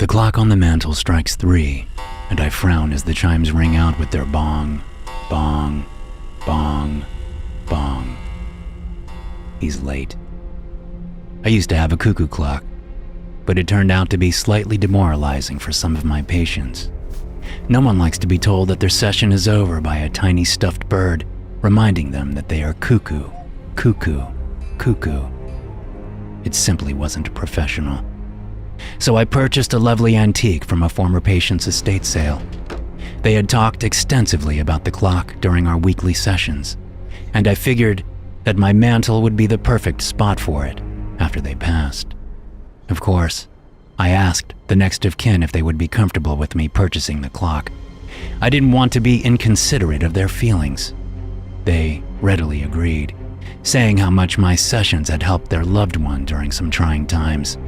The clock on the mantel strikes 3, and I frown as the chimes ring out with their bong, bong, bong, bong. He's late. I used to have a cuckoo clock, but it turned out to be slightly demoralizing for some of my patients. No one likes to be told that their session is over by a tiny stuffed bird, reminding them that they are cuckoo, cuckoo, cuckoo. It simply wasn't professional. So I purchased a lovely antique from a former patient's estate sale. They had talked extensively about the clock during our weekly sessions, and I figured that my mantle would be the perfect spot for it after they passed. Of course, I asked the next of kin if they would be comfortable with me purchasing the clock. I didn't want to be inconsiderate of their feelings. They readily agreed, saying how much my sessions had helped their loved one during some trying times.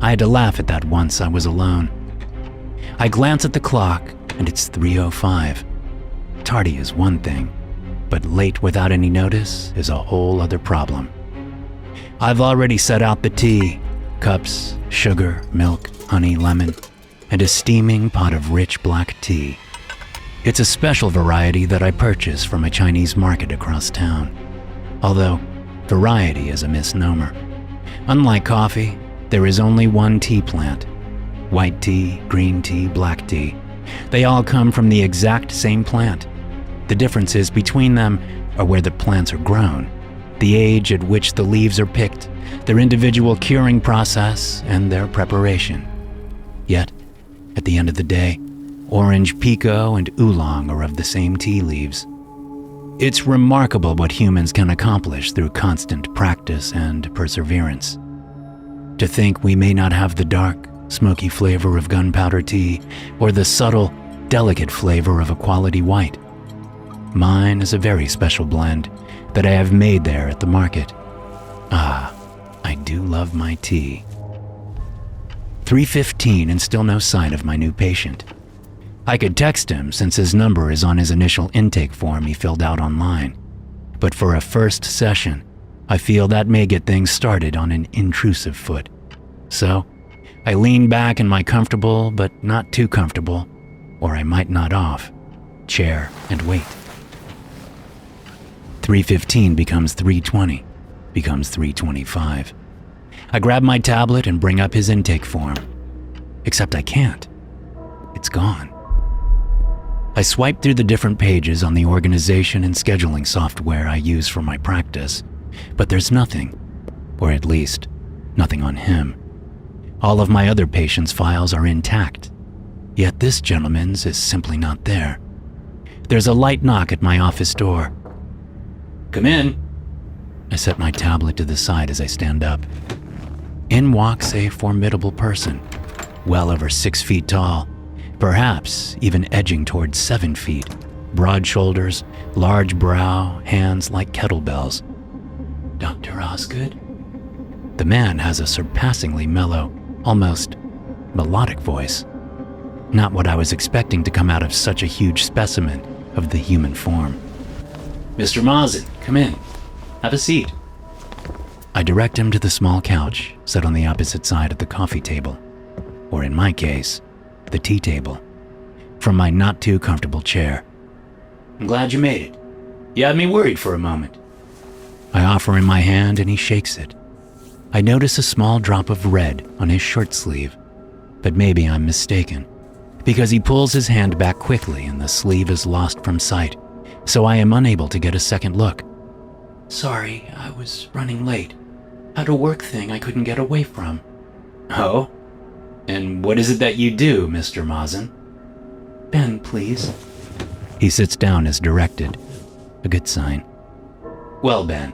I had to laugh at that once I was alone. I glance at the clock and it's 3:05. Tardy is one thing, but late without any notice is a whole other problem. I've already set out the tea, cups, sugar, milk, honey, lemon, and a steaming pot of rich black tea. It's a special variety that I purchased from a Chinese market across town. Although, variety is a misnomer. Unlike coffee, there is only one tea plant. White tea, green tea, black tea. They all come from the exact same plant. The differences between them are where the plants are grown, the age at which the leaves are picked, their individual curing process, and their preparation. Yet, at the end of the day, orange pekoe and oolong are of the same tea leaves. It's remarkable what humans can accomplish through constant practice and perseverance. To think we may not have the dark, smoky flavor of gunpowder tea or the subtle, delicate flavor of a quality white. Mine is a very special blend that I have made there at the market. Ah, I do love my tea. 3:15 and still no sign of my new patient. I could text him since his number is on his initial intake form he filled out online. But for a first session, I feel that may get things started on an intrusive foot. So, I lean back in my comfortable, but not too comfortable, or I might nod off, chair and wait. 3:15 becomes 3:20, becomes 3:25. I grab my tablet and bring up his intake form. Except I can't. It's gone. I swipe through the different pages on the organization and scheduling software I use for my practice, but there's nothing, or at least, nothing on him. All of my other patients' files are intact, yet this gentleman's is simply not there. There's a light knock at my office door. "Come in." I set my tablet to the side as I stand up. In walks a formidable person, well over 6 feet tall, perhaps even edging towards 7 feet, broad shoulders, large brow, hands like kettlebells. "Dr. Osgood?" The man has a surpassingly mellow, almost melodic voice. Not what I was expecting to come out of such a huge specimen of the human form. "Mr. Mazen, come in. Have a seat." I direct him to the small couch set on the opposite side of the coffee table, or in my case, the tea table, from my not too comfortable chair. "I'm glad you made it. You had me worried for a moment." I offer him my hand and he shakes it. I notice a small drop of red on his shirt sleeve, but maybe I'm mistaken, because he pulls his hand back quickly and the sleeve is lost from sight, so I am unable to get a second look. "Sorry, I was running late. Had a work thing I couldn't get away from." "Oh? And what is it that you do, Mr. Mazen?" "Ben, please." He sits down as directed, a good sign. "Well, Ben,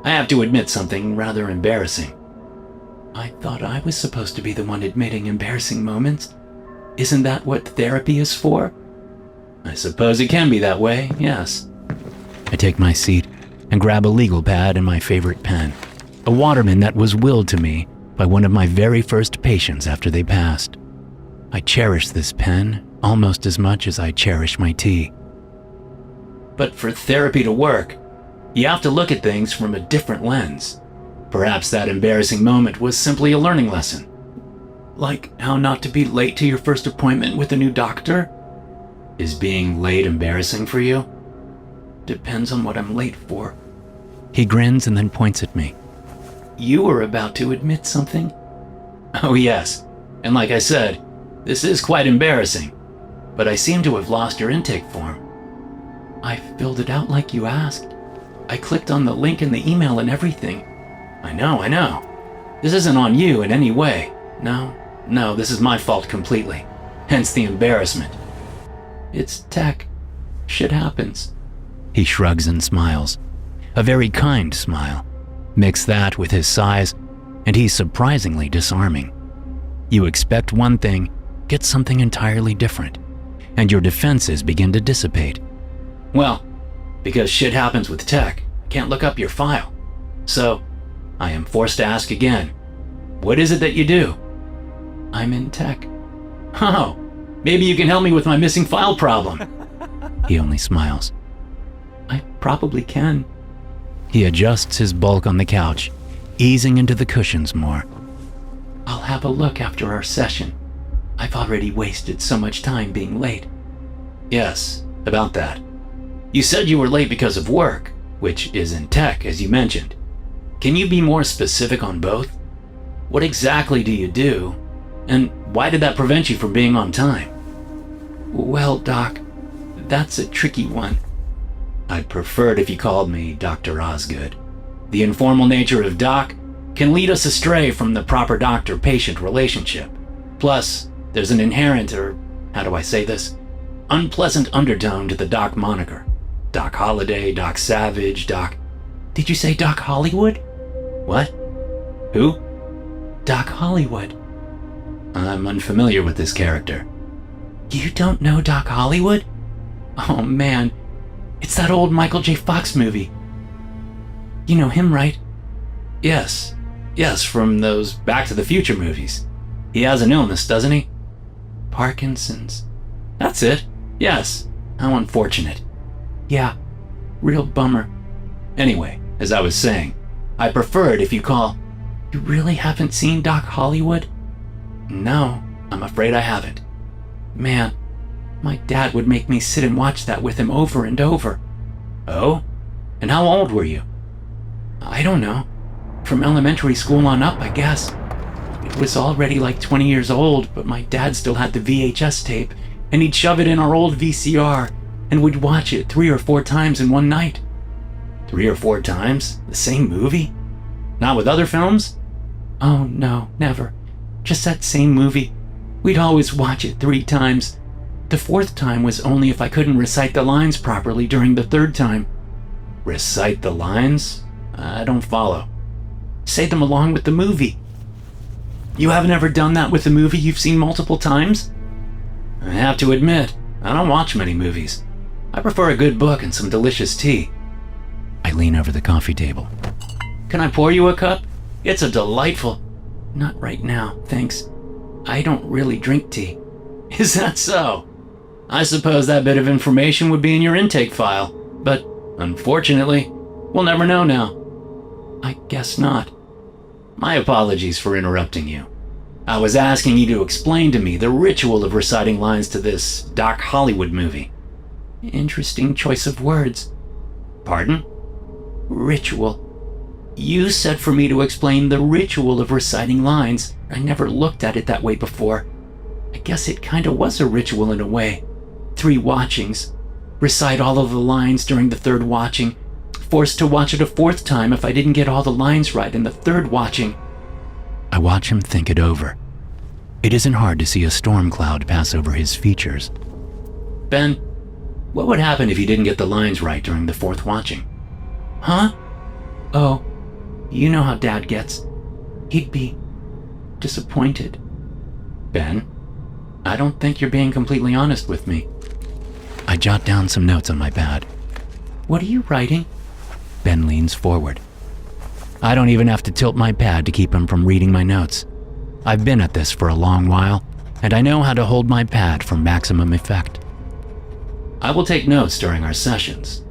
I have to admit something rather embarrassing." "I thought I was supposed to be the one admitting embarrassing moments. Isn't that what therapy is for?" "I suppose it can be that way, yes." I take my seat and grab a legal pad and my favorite pen, a Waterman that was willed to me by one of my very first patients after they passed. I cherish this pen almost as much as I cherish my tea. "But for therapy to work, you have to look at things from a different lens. Perhaps that embarrassing moment was simply a learning lesson." Like how not to be late to your first appointment with a new doctor? Is being late embarrassing for you? Depends on what I'm late for. He grins and then points at me. You were about to admit something? Oh yes, and like I said, this is quite embarrassing, but I seem to have lost your intake form. I filled it out like you asked. I clicked on the link in the email and everything. I know. This isn't on you in any way. No, this is my fault completely. Hence the embarrassment. It's tech. Shit happens. He shrugs and smiles. A very kind smile. Mix that with his size, and he's surprisingly disarming. You expect one thing, get something entirely different, and your defenses begin to dissipate. Well, because shit happens with tech, I can't look up your file. So, I am forced to ask again. What is it that you do? I'm in tech. Oh, maybe you can help me with my missing file problem. He only smiles. I probably can. He adjusts his bulk on the couch, easing into the cushions more. I'll have a look after our session. I've already wasted so much time being late. Yes, about that. You said you were late because of work, which is in tech, as you mentioned. Can you be more specific on both? What exactly do you do, and why did that prevent you from being on time? Well, Doc, that's a tricky one. I'd prefer it if you called me Dr. Osgood. The informal nature of Doc can lead us astray from the proper doctor-patient relationship. Plus, there's an inherent, or how do I say this, unpleasant undertone to the Doc moniker. Doc Holliday, Doc Savage, Doc... Did you say Doc Hollywood? What? Who? Doc Hollywood. I'm unfamiliar with this character. You don't know Doc Hollywood? Oh man, it's that old Michael J. Fox movie. You know him, right? Yes, from those Back to the Future movies. He has an illness, doesn't he? Parkinson's. That's it, yes. How unfortunate. Yeah, real bummer. Anyway, as I was saying, I prefer it if you call... You really haven't seen Doc Hollywood? No, I'm afraid I haven't. Man, my dad would make me sit and watch that with him over and over. Oh? And how old were you? I don't know. From elementary school on up, I guess. It was already like 20 years old, but my dad still had the VHS tape, and he'd shove it in our old VCR, and we'd watch it 3 or 4 times in one night. 3 or 4 times? The same movie? Not with other films? Oh no, never. Just that same movie. We'd always watch it 3 times. The 4th time was only if I couldn't recite the lines properly during the 3rd time. Recite the lines? I don't follow. Say them along with the movie. You haven't ever done that with a movie you've seen multiple times? I have to admit, I don't watch many movies. I prefer a good book and some delicious tea. I lean over the coffee table. Can I pour you a cup? It's a delightful... Not right now, thanks. I don't really drink tea. Is that so? I suppose that bit of information would be in your intake file, but unfortunately, we'll never know now. I guess not. My apologies for interrupting you. I was asking you to explain to me the ritual of reciting lines to this Doc Hollywood movie. Interesting choice of words. Pardon? Ritual. You said for me to explain the ritual of reciting lines. I never looked at it that way before. I guess it kinda was a ritual in a way. 3 watchings. Recite all of the lines during the 3rd watching. Forced to watch it a 4th time if I didn't get all the lines right in the 3rd watching. I watch him think it over. It isn't hard to see a storm cloud pass over his features. Ben, what would happen if you didn't get the lines right during the 4th watching? Huh? Oh, you know how Dad gets. He'd be disappointed. Ben, I don't think you're being completely honest with me. I jot down some notes on my pad. What are you writing? Ben leans forward. I don't even have to tilt my pad to keep him from reading my notes. I've been at this for a long while, and I know how to hold my pad for maximum effect. I will take notes during our sessions.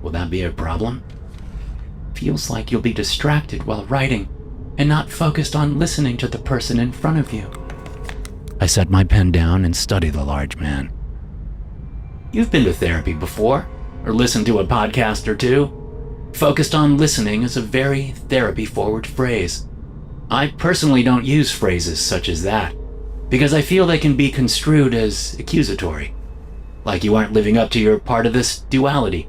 Will that be a problem? Feels like you'll be distracted while writing and not focused on listening to the person in front of you. I set my pen down and study the large man. You've been to therapy before, or listened to a podcast or two. Focused on listening is a very therapy-forward phrase. I personally don't use phrases such as that, because I feel they can be construed as accusatory, like you aren't living up to your part of this duality,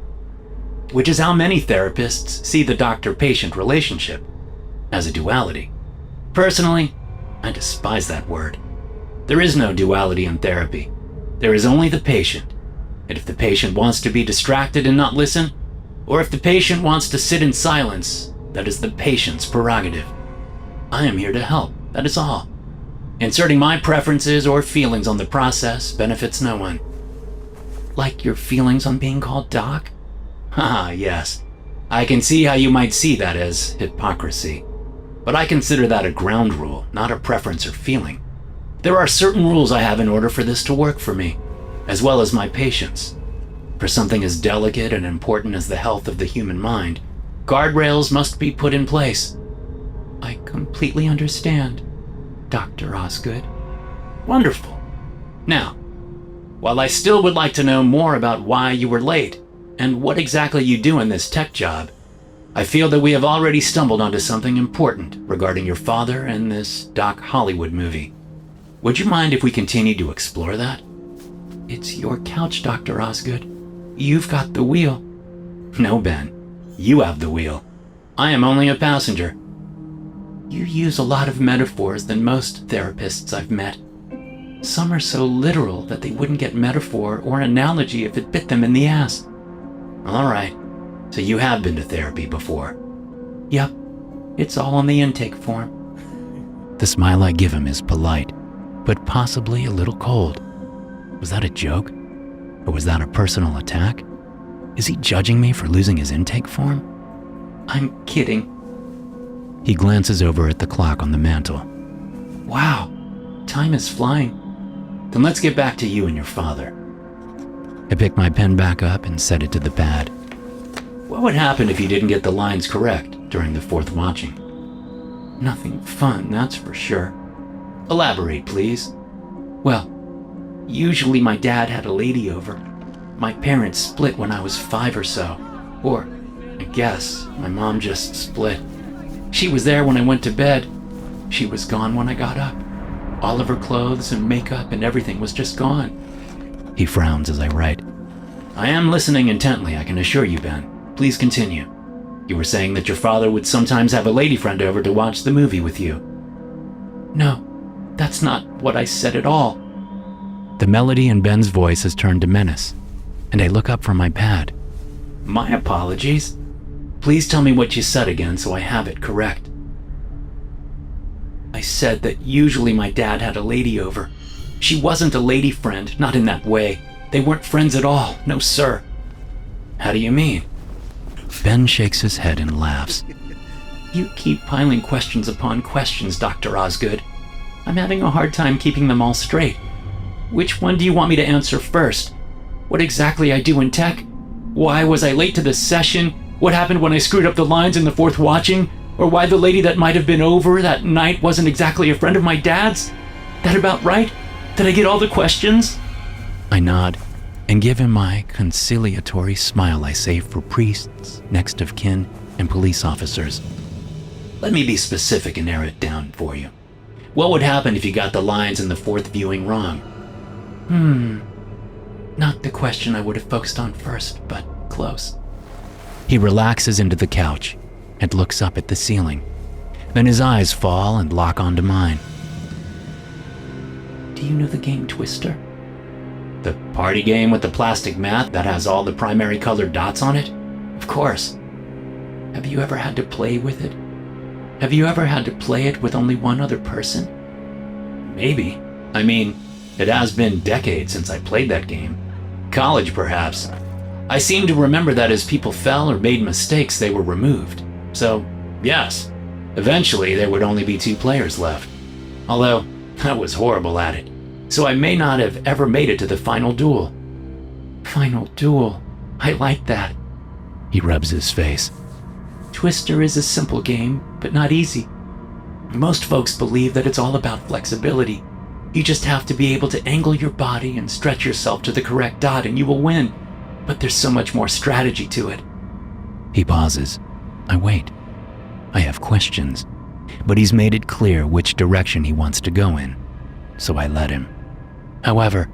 which is how many therapists see the doctor-patient relationship, as a duality. Personally, I despise that word. There is no duality in therapy. There is only the patient, and if the patient wants to be distracted and not listen, or if the patient wants to sit in silence, that is the patient's prerogative. I am here to help, that is all. Inserting my preferences or feelings on the process benefits no one. Like your feelings on being called Doc? Haha, yes. I can see how you might see that as hypocrisy. But I consider that a ground rule, not a preference or feeling. There are certain rules I have in order for this to work for me, as well as my patients. For something as delicate and important as the health of the human mind, guardrails must be put in place. I completely understand, Dr. Osgood. Wonderful. Now, while I still would like to know more about why you were late and what exactly you do in this tech job, I feel that we have already stumbled onto something important regarding your father and this Doc Hollywood movie. Would you mind if we continue to explore that? It's your couch, Dr. Osgood. You've got the wheel. No, Ben. You have the wheel. I am only a passenger. You use a lot of metaphors than most therapists I've met. Some are so literal that they wouldn't get metaphor or analogy if it bit them in the ass. All right. So you have been to therapy before? Yep. It's all on the intake form. The smile I give him is polite, but possibly a little cold. Was that a joke? Or was that a personal attack? Is he judging me for losing his intake form? I'm kidding. He glances over at the clock on the mantle. Wow, time is flying. Then let's get back to you and your father. I pick my pen back up and set it to the pad. What would happen if you didn't get the lines correct during the fourth watching? Nothing fun, that's for sure. Elaborate, please. Well, usually my dad had a lady over. My parents split when I was 5 or so. Or, I guess, my mom just split. She was there when I went to bed. She was gone when I got up. All of her clothes and makeup and everything was just gone. He frowns as I write. I am listening intently, I can assure you, Ben. Please continue. You were saying that your father would sometimes have a lady friend over to watch the movie with you. No, that's not what I said at all. The melody in Ben's voice has turned to menace, and I look up from my pad. My apologies. Please tell me what you said again so I have it correct. I said that usually my dad had a lady over. She wasn't a lady friend, not in that way. They weren't friends at all, no sir. How do you mean? Ben shakes his head and laughs. You keep piling questions upon questions, Dr. Osgood. I'm having a hard time keeping them all straight. Which one do you want me to answer first? What exactly I do in tech? Why was I late to the session? What happened when I screwed up the lines in the fourth watching? Or why the lady that might have been over that night wasn't exactly a friend of my dad's? That about right? Did I get all the questions? I nod and give him my conciliatory smile I save for priests, next of kin, and police officers. Let me be specific and narrow it down for you. What would happen if you got the lines in the fourth viewing wrong? Not the question I would have focused on first, but close. He relaxes into the couch and looks up at the ceiling. Then his eyes fall and lock onto mine. Do you know the game Twister? The party game with the plastic mat that has all the primary colored dots on it? Of course. Have you ever had to play with it? Have you ever had to play it with only one other person? Maybe. I mean, it has been decades since I played that game. College, perhaps. I seem to remember that as people fell or made mistakes, they were removed. So, yes, eventually there would only be 2 players left. Although, I was horrible at it, so I may not have ever made it to the final duel. Final duel. I like that. He rubs his face. Twister is a simple game, but not easy. Most folks believe that it's all about flexibility. You just have to be able to angle your body and stretch yourself to the correct dot and you will win. But there's so much more strategy to it. He pauses. I wait. I have questions, but he's made it clear which direction he wants to go in, so I let him. However,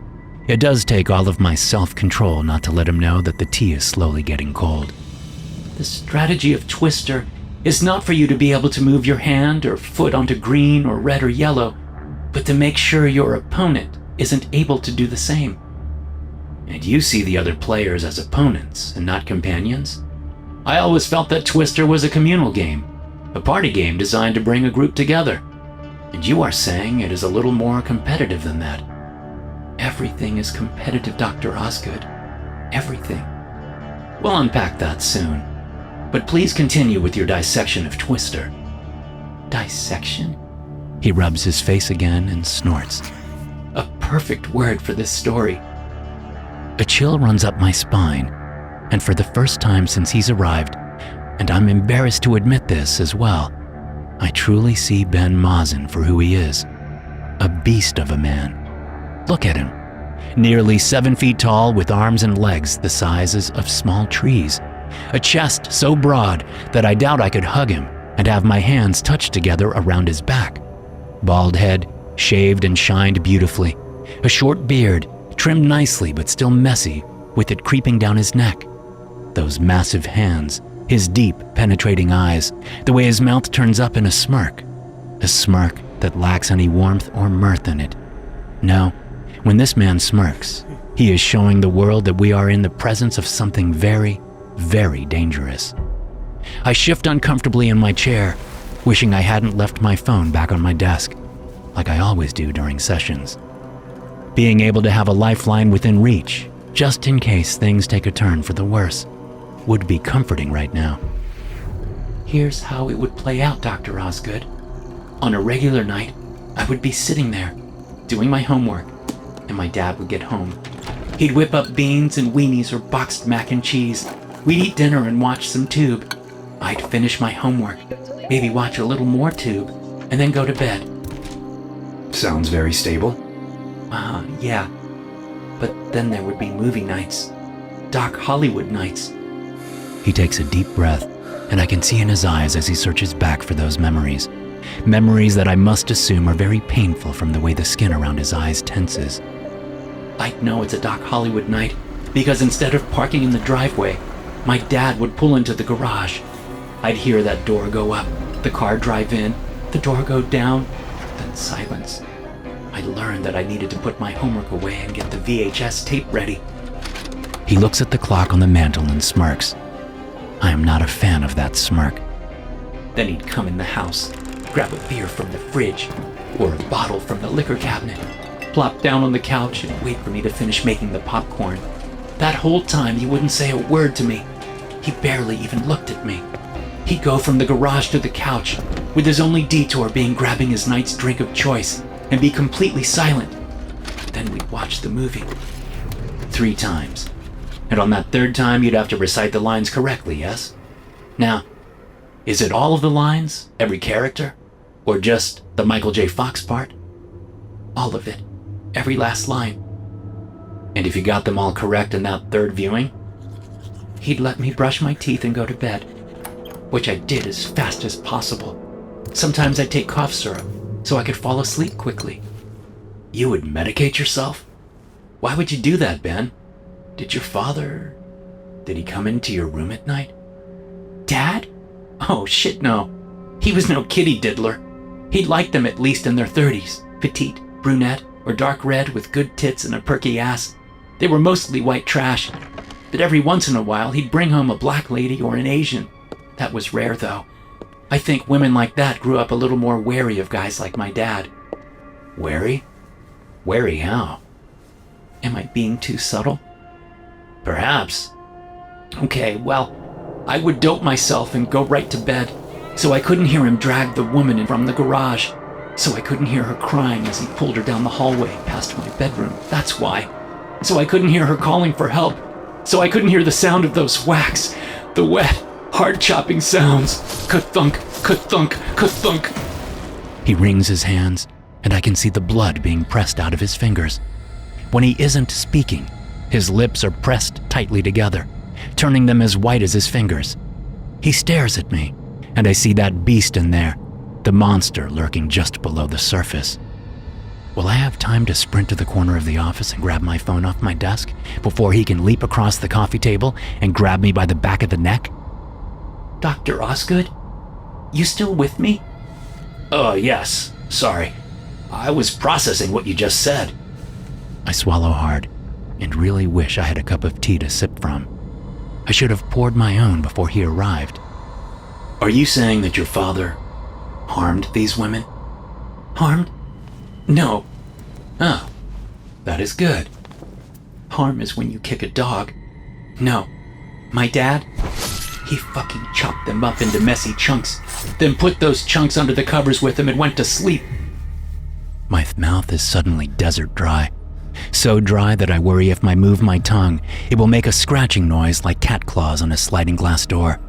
it does take all of my self-control not to let him know that the tea is slowly getting cold. The strategy of Twister is not for you to be able to move your hand or foot onto green or red or yellow, but to make sure your opponent isn't able to do the same. And you see the other players as opponents and not companions? I always felt that Twister was a communal game, a party game designed to bring a group together. And you are saying it is a little more competitive than that. Everything is competitive, Dr. Osgood. Everything. We'll unpack that soon. But please continue with your dissection of Twister. Dissection? He rubs his face again and snorts. A perfect word for this story. A chill runs up my spine, and for the first time since he's arrived, and I'm embarrassed to admit this as well, I truly see Ben Mazen for who he is. A beast of a man. Look at him. Nearly 7 feet tall with arms and legs the sizes of small trees. A chest so broad that I doubt I could hug him and have my hands touched together around his back. Bald head, shaved and shined beautifully. A short beard, trimmed nicely but still messy, with it creeping down his neck. Those massive hands, his deep, penetrating eyes, the way his mouth turns up in a smirk that lacks any warmth or mirth in it. No, when this man smirks, he is showing the world that we are in the presence of something very, very dangerous. I shift uncomfortably in my chair, wishing I hadn't left my phone back on my desk, like I always do during sessions. Being able to have a lifeline within reach, just in case things take a turn for the worse, would be comforting right now. Here's how it would play out, Dr. Osgood. On a regular night, I would be sitting there, doing my homework, and my dad would get home. He'd whip up beans and weenies or boxed mac and cheese. We'd eat dinner and watch some Tube. I'd finish my homework, maybe watch a little more Tube, and then go to bed. Sounds very stable. Yeah. But then there would be movie nights. Dark Hollywood nights. He takes a deep breath, and I can see in his eyes as he searches back for those memories. Memories that I must assume are very painful from the way the skin around his eyes tenses. I'd know it's a Dark Hollywood night because instead of parking in the driveway, my dad would pull into the garage. I'd hear that door go up, the car drive in, the door go down, then silence. I learned that I needed to put my homework away and get the VHS tape ready. He looks at the clock on the mantel and smirks. I am not a fan of that smirk. Then he'd come in the house, grab a beer from the fridge or a bottle from the liquor cabinet, plop down on the couch and wait for me to finish making the popcorn. That whole time he wouldn't say a word to me. He barely even looked at me. He'd go from the garage to the couch, with his only detour being grabbing his night's drink of choice, and be completely silent. Then we'd watch the movie. 3 times. And on that 3rd time, you'd have to recite the lines correctly, yes? Now, is it all of the lines, every character, or just the Michael J. Fox part? All of it. Every last line. And if you got them all correct in that 3rd viewing, he'd let me brush my teeth and go to bed, which I did as fast as possible. Sometimes I'd take cough syrup so I could fall asleep quickly. You would medicate yourself? Why would you do that, Ben? Did your father... Did he come into your room at night? Dad? Oh, shit, no. He was no kiddie diddler. He liked them at least in their 30s. Petite, brunette, or dark red with good tits and a perky ass. They were mostly white trash. But every once in a while, he'd bring home a black lady or an Asian. That was rare, though. I think women like that grew up a little more wary of guys like my dad. Wary? Wary how? Am I being too subtle? Perhaps. Okay, well, I would dope myself and go right to bed, so I couldn't hear him drag the woman in from the garage, so I couldn't hear her crying as he pulled her down the hallway past my bedroom. That's why. So I couldn't hear her calling for help, so I couldn't hear the sound of those whacks, the wet, hard-chopping sounds. Ka-thunk, ka-thunk, ka-thunk. He wrings his hands, and I can see the blood being pressed out of his fingers. When he isn't speaking, his lips are pressed tightly together, turning them as white as his fingers. He stares at me, and I see that beast in there, the monster lurking just below the surface. Will I have time to sprint to the corner of the office and grab my phone off my desk before he can leap across the coffee table and grab me by the back of the neck? Dr. Osgood? You still with me? Oh, yes. Sorry. I was processing what you just said. I swallow hard and really wish I had a cup of tea to sip from. I should have poured my own before he arrived. Are you saying that your father harmed these women? Harmed? No. Oh, that is good. Harm is when you kick a dog. No. My dad? He fucking chopped them up into messy chunks, then put those chunks under the covers with him and went to sleep. My mouth is suddenly desert dry. So dry that I worry if I move my tongue, it will make a scratching noise like cat claws on a sliding glass door.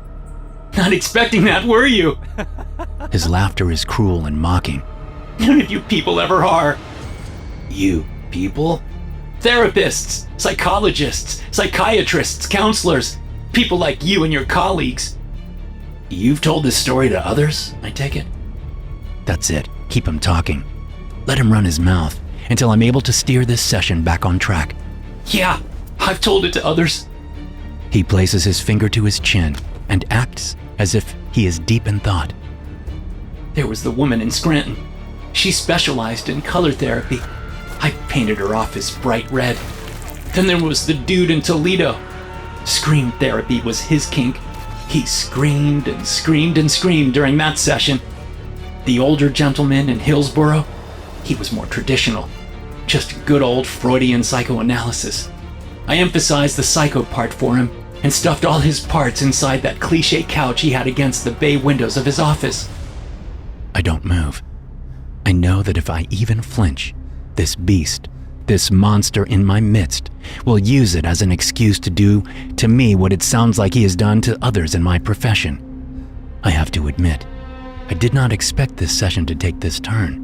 Not expecting that, were you? His laughter is cruel and mocking. None of you people ever are. You people? Therapists, psychologists, psychiatrists, counselors, people like you and your colleagues. You've told this story to others, I take it? That's it. Keep him talking. Let him run his mouth until I'm able to steer this session back on track. Yeah, I've told it to others. He places his finger to his chin and acts as if he is deep in thought. There was the woman in Scranton. She specialized in color therapy. I painted her off as bright red. Then there was the dude in Toledo. Scream therapy was his kink. He screamed and screamed and screamed during that session. The older gentleman in Hillsborough, he was more traditional. Just good old Freudian psychoanalysis. I emphasized the psycho part for him and stuffed all his parts inside that cliche couch he had against the bay windows of his office. I don't move. I know that if I even flinch, this beast, this monster in my midst, will use it as an excuse to do to me what it sounds like he has done to others in my profession. I have to admit, I did not expect this session to take this turn.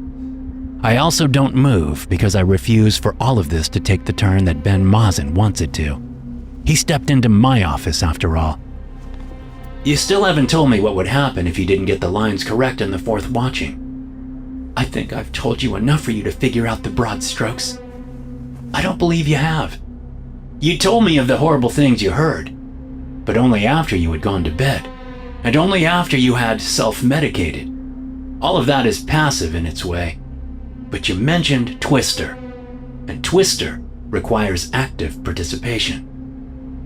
I also don't move because I refuse for all of this to take the turn that Ben Mazen wants it to. He stepped into my office after all. You still haven't told me what would happen if you didn't get the lines correct in the fourth watching. I think I've told you enough for you to figure out the broad strokes. I don't believe you have. You told me of the horrible things you heard, but only after you had gone to bed, and only after you had self-medicated. All of that is passive in its way. But you mentioned Twister, and Twister requires active participation.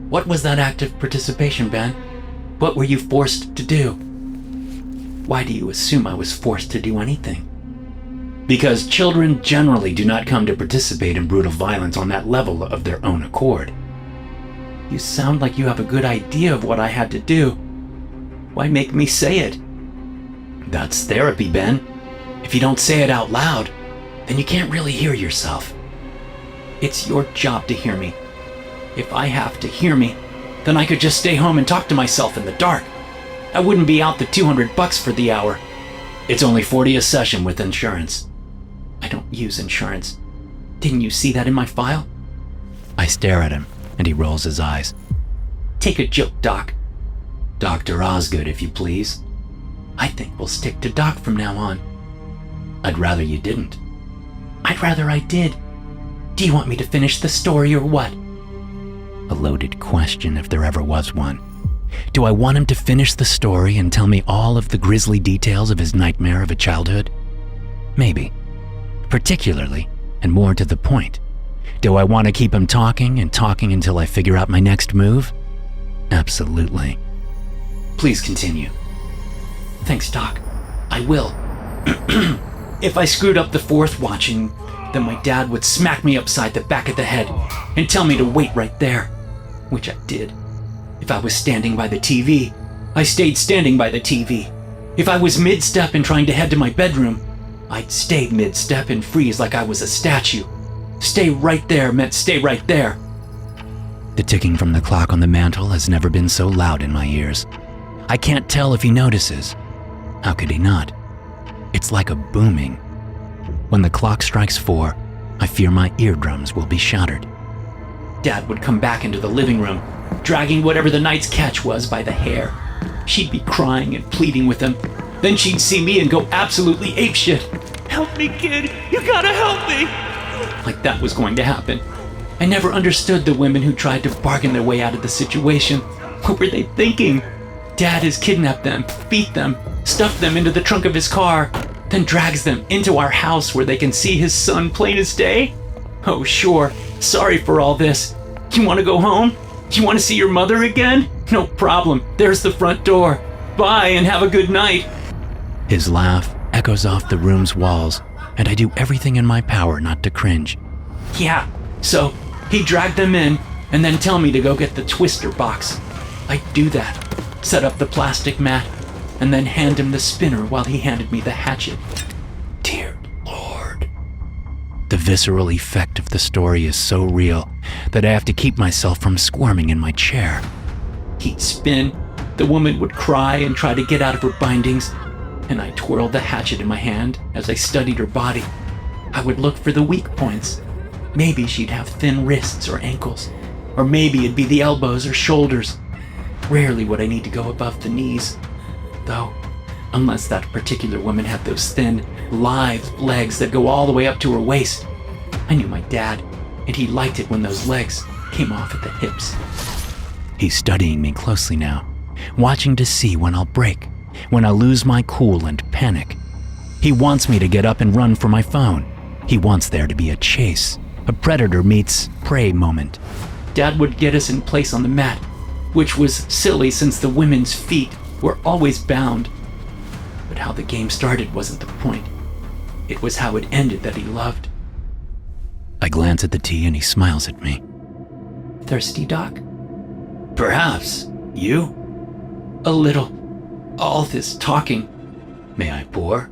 What was that active participation, Ben? What were you forced to do? Why do you assume I was forced to do anything? Because children generally do not come to participate in brutal violence on that level of their own accord. You sound like you have a good idea of what I had to do. Why make me say it? That's therapy, Ben. If you don't say it out loud, then you can't really hear yourself. It's your job to hear me. If I have to hear me, then I could just stay home and talk to myself in the dark. I wouldn't be out the $200 for the hour. It's only $40 a session with insurance. I don't use insurance. Didn't you see that in my file? I stare at him, and he rolls his eyes. Take a joke, Doc. Dr. Osgood, if you please. I think we'll stick to Doc from now on. I'd rather you didn't. I'd rather I did. Do you want me to finish the story or what? A loaded question if there ever was one. Do I want him to finish the story and tell me all of the grisly details of his nightmare of a childhood? Maybe. Particularly, and more to the point, do I want to keep him talking and talking until I figure out my next move? Absolutely. Please continue. Thanks, Doc. I will. If I screwed up the fourth watching, then my dad would smack me upside the back of the head and tell me to wait right there, which I did. If I was standing by the TV, I stayed standing by the TV. If I was mid-step and trying to head to my bedroom, I'd stay mid-step and freeze like I was a statue. Stay right there meant stay right there. The ticking from the clock on the mantel has never been so loud in my ears. I can't tell if he notices. How could he not? It's like a booming. When the clock strikes 4, I fear my eardrums will be shattered. Dad would come back into the living room, dragging whatever the night's catch was by the hair. She'd be crying and pleading with him. Then she'd see me and go absolutely apeshit. "Help me, kid! You gotta help me!" Like that was going to happen. I never understood the women who tried to bargain their way out of the situation. What were they thinking? Dad has kidnapped them, beat them, stuffed them into the trunk of his car, then drags them into our house where they can see his son plain as day? Oh, sure. Sorry for all this. You want to go home? You want to see your mother again? No problem. There's the front door. Bye and have a good night. His laugh echoes off the room's walls, and I do everything in my power not to cringe. Yeah, so he'd drag them in and then tell me to go get the twister box. I'd do that, set up the plastic mat, and then hand him the spinner while he handed me the hatchet. Dear Lord. The visceral effect of the story is so real that I have to keep myself from squirming in my chair. He'd spin, the woman would cry and try to get out of her bindings, and I twirled the hatchet in my hand as I studied her body. I would look for the weak points. Maybe she'd have thin wrists or ankles, or maybe it'd be the elbows or shoulders. Rarely would I need to go above the knees, though, unless that particular woman had those thin, lithe legs that go all the way up to her waist. I knew my dad, and he liked it when those legs came off at the hips. He's studying me closely now, watching to see when I'll break, when I'll lose my cool and panic. He wants me to get up and run for my phone. He wants there to be a chase, a predator meets prey moment. Dad would get us in place on the mat, which was silly since the women's feet were always bound. But how the game started wasn't the point. It was how it ended that he loved. I glance at the tea and he smiles at me. Thirsty, Doc? Perhaps. You? A little. All this talking. May I pour?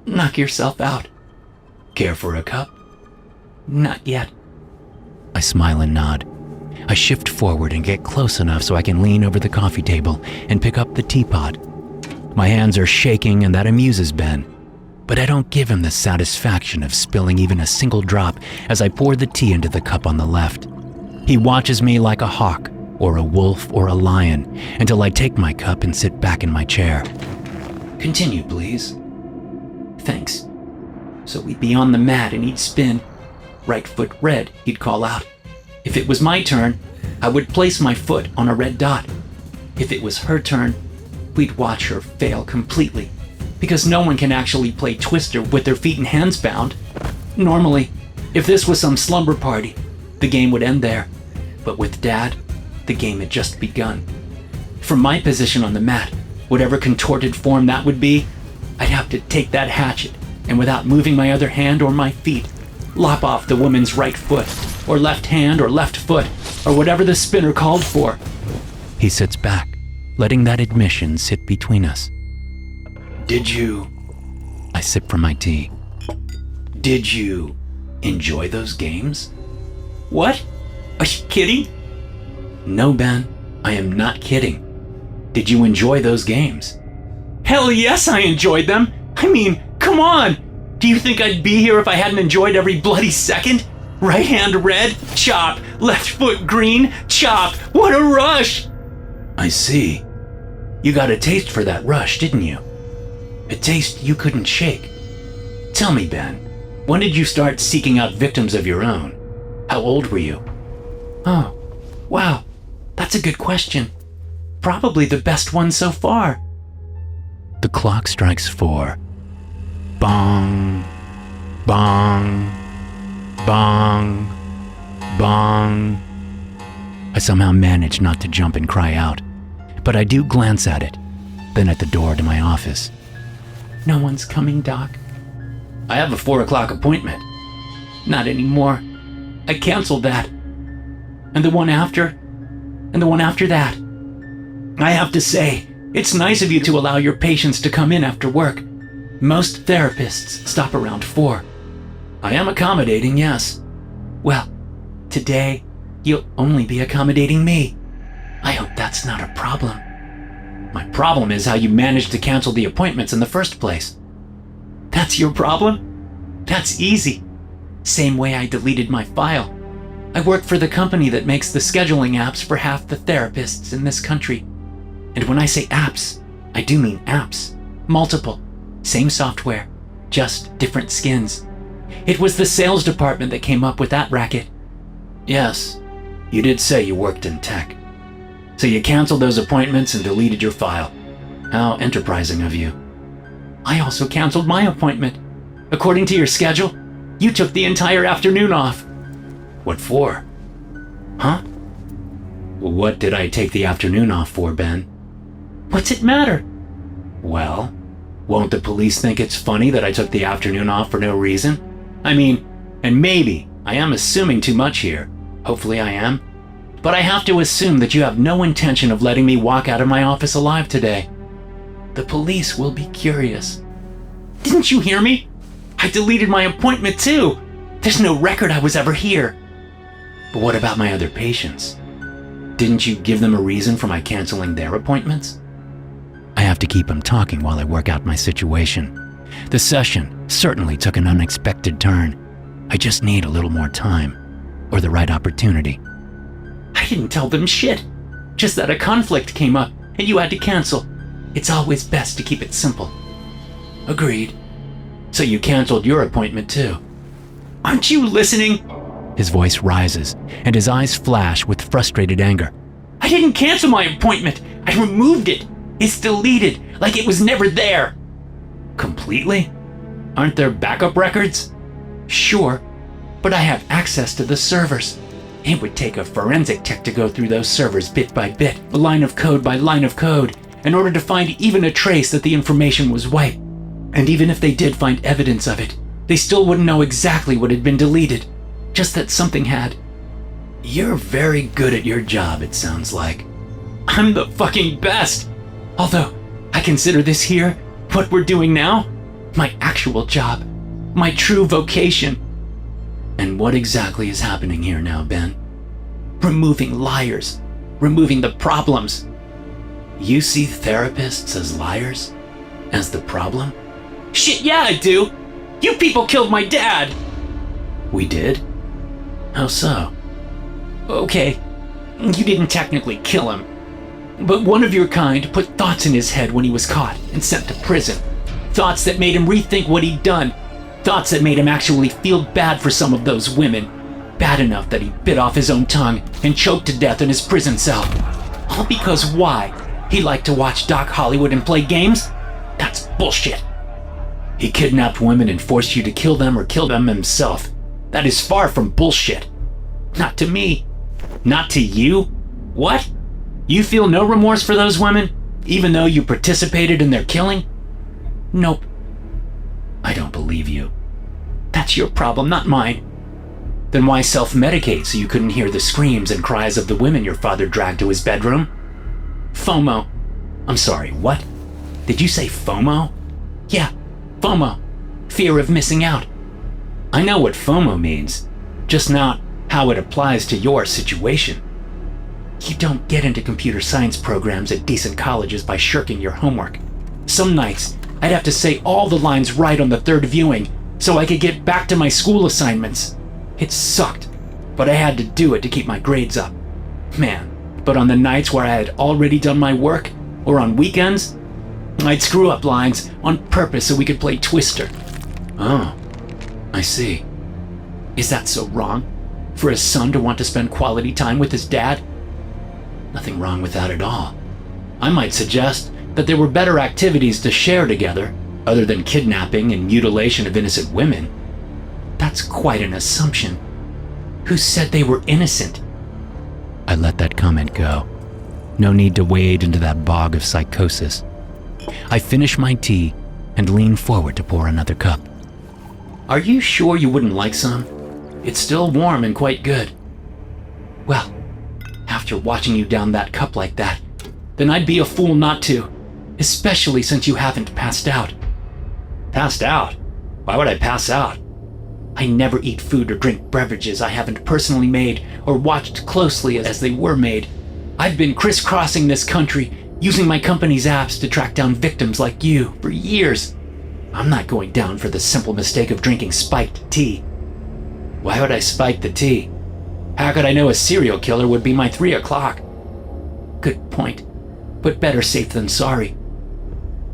Knock yourself out. Care for a cup? Not yet. I smile and nod. I shift forward and get close enough so I can lean over the coffee table and pick up the teapot. My hands are shaking and that amuses Ben, but I don't give him the satisfaction of spilling even a single drop as I pour the tea into the cup on the left. He watches me like a hawk or a wolf or a lion until I take my cup and sit back in my chair. Continue, please. Thanks. So we'd be on the mat and he'd spin. Right foot red, he'd call out. If it was my turn, I would place my foot on a red dot. If it was her turn, we'd watch her fail completely, because no one can actually play Twister with their feet and hands bound. Normally, if this was some slumber party, the game would end there. But with Dad, the game had just begun. From my position on the mat, whatever contorted form that would be, I'd have to take that hatchet, and without moving my other hand or my feet, lop off the woman's right foot, or left hand or left foot, or whatever the spinner called for. He sits back, letting that admission sit between us. Did you... I sip from my tea. Did you enjoy those games? What? Are you kidding? No, Ben, I am not kidding. Did you enjoy those games? Hell yes, I enjoyed them. I mean, come on. Do you think I'd be here if I hadn't enjoyed every bloody second? Right hand red, chop. Left foot green, chop. What a rush! I see. You got a taste for that rush, didn't you? A taste you couldn't shake. Tell me, Ben, when did you start seeking out victims of your own? How old were you? Oh, wow. That's a good question. Probably the best one so far. The clock strikes 4. Bong, bong, bong, bong. I somehow manage not to jump and cry out, but I do glance at it, then at the door to my office. No one's coming, Doc. I have a 4 o'clock appointment. Not anymore. I canceled that. And the one after, and the one after that. I have to say, it's nice of you to allow your patients to come in after work. Most therapists stop around 4. I am accommodating, yes. Well, today, you'll only be accommodating me. I hope that's not a problem. My problem is how you managed to cancel the appointments in the first place. That's your problem? That's easy. Same way I deleted my file. I work for the company that makes the scheduling apps for half the therapists in this country. And when I say apps, I do mean apps. Multiple. Same software, just different skins. It was the sales department that came up with that racket. Yes, you did say you worked in tech. So you canceled those appointments and deleted your file. How enterprising of you. I also canceled my appointment. According to your schedule, you took the entire afternoon off. What for? Huh? What did I take the afternoon off for, Ben? What's it matter? Well, won't the police think it's funny that I took the afternoon off for no reason? I mean, and maybe I am assuming too much here. Hopefully I am. But I have to assume that you have no intention of letting me walk out of my office alive today. The police will be curious. Didn't you hear me? I deleted my appointment too. There's no record I was ever here. But what about my other patients? Didn't you give them a reason for my canceling their appointments? I have to keep him talking while I work out my situation. The session certainly took an unexpected turn. I just need a little more time, or the right opportunity. I didn't tell them shit. Just that a conflict came up and you had to cancel. It's always best to keep it simple. Agreed. So you canceled your appointment too. Aren't you listening? His voice rises, and his eyes flash with frustrated anger. I didn't cancel my appointment. I removed it. It's deleted, like it was never there. Completely? Aren't there backup records? Sure, but I have access to the servers. It would take a forensic tech to go through those servers bit by bit, line of code by line of code, in order to find even a trace that the information was wiped. And even if they did find evidence of it, they still wouldn't know exactly what had been deleted, just that something had. You're very good at your job, it sounds like. I'm the fucking best! Although, I consider this here, what we're doing now, my actual job, my true vocation. And what exactly is happening here now, Ben? Removing liars, removing the problems. You see therapists as liars? As the problem? Shit, yeah, I do! You people killed my dad! We did? How so? Okay, you didn't technically kill him. But one of your kind put thoughts in his head when he was caught and sent to prison. Thoughts that made him rethink what he'd done. Thoughts that made him actually feel bad for some of those women. Bad enough that he bit off his own tongue and choked to death in his prison cell. All because why? He liked to watch Doc Hollywood and play games? That's bullshit. He kidnapped women and forced you to kill them or kill them himself. That is far from bullshit. Not to me. Not to you? What? You feel no remorse for those women, even though you participated in their killing? Nope. I don't believe you. That's your problem, not mine. Then why self-medicate so you couldn't hear the screams and cries of the women your father dragged to his bedroom? FOMO. I'm sorry, what? Did you say FOMO? Yeah, FOMO. Fear of missing out. I know what FOMO means, just not how it applies to your situation. You don't get into computer science programs at decent colleges by shirking your homework. Some nights, I'd have to say all the lines right on the third viewing so I could get back to my school assignments. It sucked, but I had to do it to keep my grades up. Man, but on the nights where I had already done my work, or on weekends, I'd screw up lines on purpose so we could play Twister. Oh, I see. Is that so wrong? For a son to want to spend quality time with his dad? Nothing wrong with that at all. I might suggest that there were better activities to share together, other than kidnapping and mutilation of innocent women. That's quite an assumption. Who said they were innocent? I let that comment go. No need to wade into that bog of psychosis. I finish my tea and lean forward to pour another cup. Are you sure you wouldn't like some? It's still warm and quite good. Well, after watching you down that cup like that, then I'd be a fool not to, especially since you haven't passed out. Passed out? Why would I pass out? I never eat food or drink beverages I haven't personally made or watched closely as they were made. I've been crisscrossing this country, using my company's apps to track down victims like you for years. I'm not going down for the simple mistake of drinking spiked tea. Why would I spike the tea? How could I know a serial killer would be my 3 o'clock? Good point, but better safe than sorry.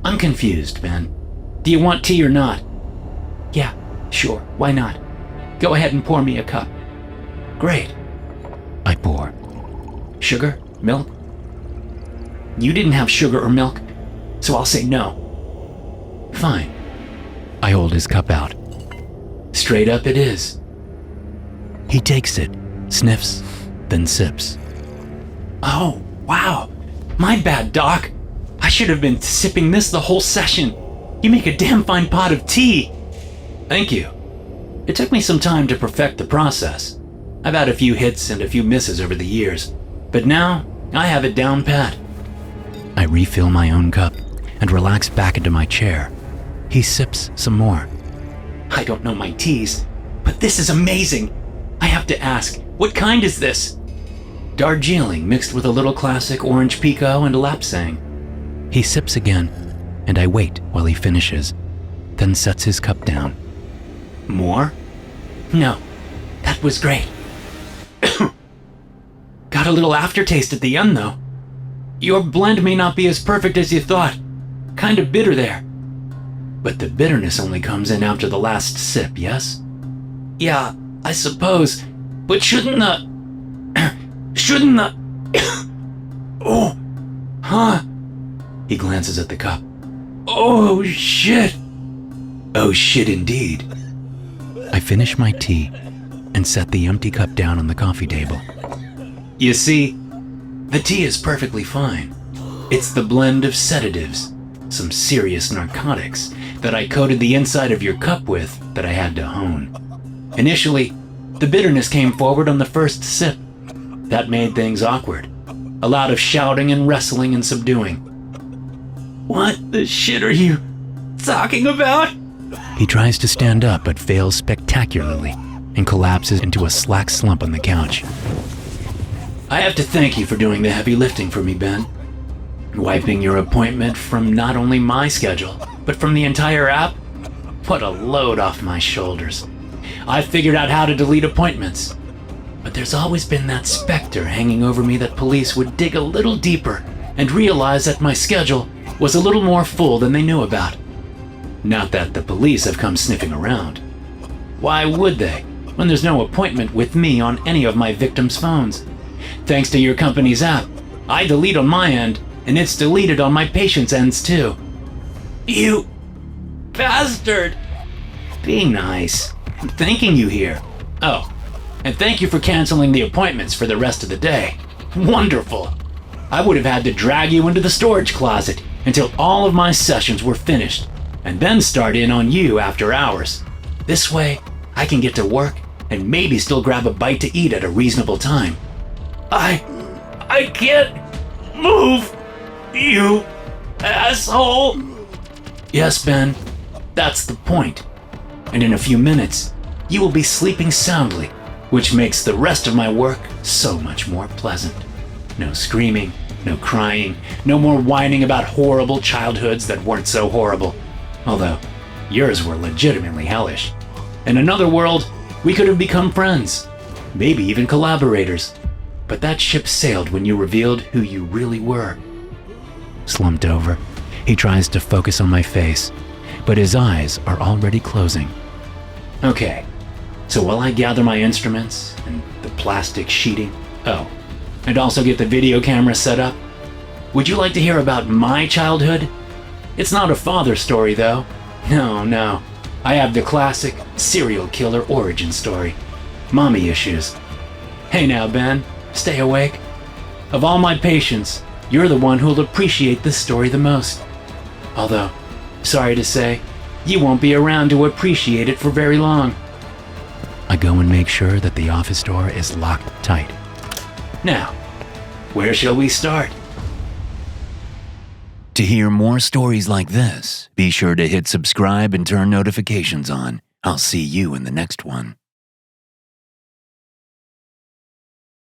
I'm confused, Ben. Do you want tea or not? Yeah, sure, why not? Go ahead and pour me a cup. Great. I pour. Sugar? Milk? You didn't have sugar or milk, so I'll say no. Fine. I hold his cup out. Straight up it is. He takes it, sniffs, then sips. Oh, wow. My bad, Doc. I should have been sipping this the whole session. You make a damn fine pot of tea. Thank you. It took me some time to perfect the process. I've had a few hits and a few misses over the years, but now I have it down pat. I refill my own cup and relax back into my chair. He sips some more. I don't know my teas, but this is amazing. I have to ask, what kind is this? Darjeeling mixed with a little classic orange pekoe and lapsang. He sips again, and I wait while he finishes, then sets his cup down. More? No, that was great. Got a little aftertaste at the end, though. Your blend may not be as perfect as you thought. Kind of bitter there. But the bitterness only comes in after the last sip, yes? Yeah, I suppose. But shouldn't the... Oh, huh? He glances at the cup. Oh, shit. Oh, shit indeed. I finish my tea and set the empty cup down on the coffee table. You see, the tea is perfectly fine. It's the blend of sedatives, some serious narcotics, that I coated the inside of your cup with that I had to hone. Initially, the bitterness came forward on the first sip. That made things awkward. A lot of shouting and wrestling and subduing. What the shit are you talking about? He tries to stand up but fails spectacularly and collapses into a slack slump on the couch. I have to thank you for doing the heavy lifting for me, Ben. Wiping your appointment from not only my schedule, but from the entire app put a load off my shoulders. I figured out how to delete appointments, but there's always been that specter hanging over me that police would dig a little deeper and realize that my schedule was a little more full than they knew about. Not that the police have come sniffing around. Why would they, when there's no appointment with me on any of my victims' phones? Thanks to your company's app, I delete on my end, and it's deleted on my patient's ends too. You bastard! Be nice. I'm thanking you here. Oh, and thank you for canceling the appointments for the rest of the day. Wonderful. I would have had to drag you into the storage closet until all of my sessions were finished, and then start in on you after hours. This way, I can get to work and maybe still grab a bite to eat at a reasonable time. I can't move, you asshole. Yes, Ben, that's the point. And in a few minutes, you will be sleeping soundly, which makes the rest of my work so much more pleasant. No screaming, no crying, no more whining about horrible childhoods that weren't so horrible. Although, yours were legitimately hellish. In another world, we could have become friends, maybe even collaborators. But that ship sailed when you revealed who you really were. Slumped over, he tries to focus on my face, but his eyes are already closing. Okay, so while I gather my instruments and the plastic sheeting, and also get the video camera set up, would you like to hear about my childhood? It's not a father story, though. No. I have the classic serial killer origin story. Mommy issues. Hey now, Ben, stay awake. Of all my patients, you're the one who'll appreciate this story the most. Although, sorry to say, you won't be around to appreciate it for very long. I go and make sure that the office door is locked tight. Now, where shall we start? To hear more stories like this, be sure to hit subscribe and turn notifications on. I'll see you in the next one.